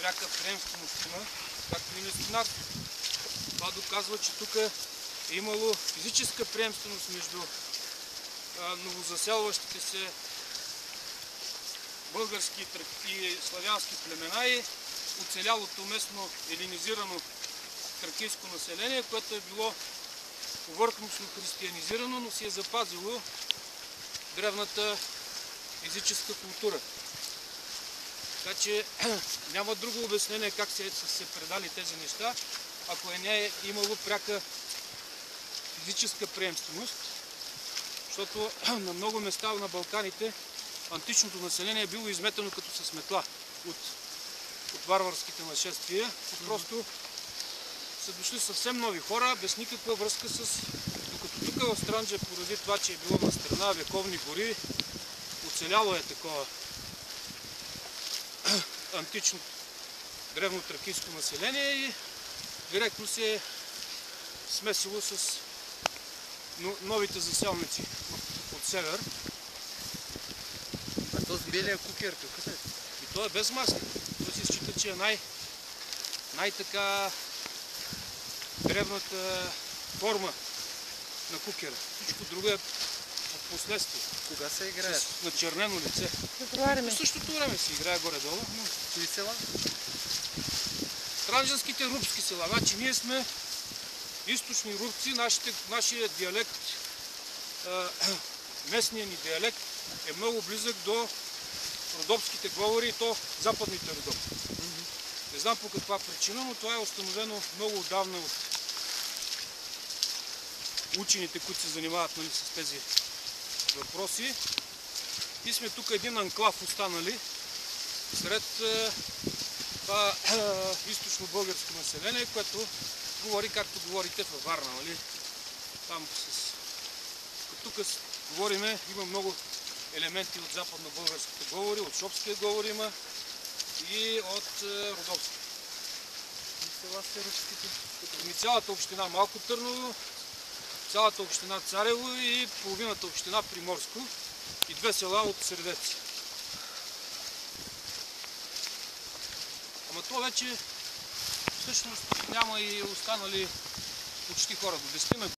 пряка приемственост има, както и местонарство. Това доказва, че тук е имало физическа приемственост между новозаселващите се български и славянски племена и оцелялото местно елинизирано тракийско население, което е било повърхностно християнизирано, но си е запазило древната езическа култура. Така че няма друго обяснение как са се предали тези неща, ако не е имало пряка физическа приемственост, защото на много места на Балканите античното население е било изметено като с метла от варварските нашествия. Просто са дошли съвсем нови хора, без никаква връзка с... Докато тук в Странджа, поради това, че е било на страна вековни гори, оцеляло е такова антично древно тракийско население и директно се е смесило с новите заселници от север. А то с белия кукер какъв е? И той е без маска. Той се счита, че е най-така древната форма на кукера. Всичко друго е от последствие. Кога се играе? На чернено лице. Февруари. В същото време се играе горе-долу. Кои села? Странджанските рубски села. Значи ние сме източни рубци. Нашия диалект, местният ни диалект е много близък до родопските говори и то западните родопски. Не знам по каква причина, но това е установено много отдавна от учените, които се занимават с тези въпроси. И сме тук един анклав останали сред това източно българско население, което говори както говорите във Варна. Нали? Там тук говориме, има много елементи от западно-българските говори, от шопския говор има и от родопски. Села са руските? Цялата община Малко Търново, цялата община Царево и половината община Приморско и 2 села от Средец. Ама то вече всъщност няма и останали почти хора до 10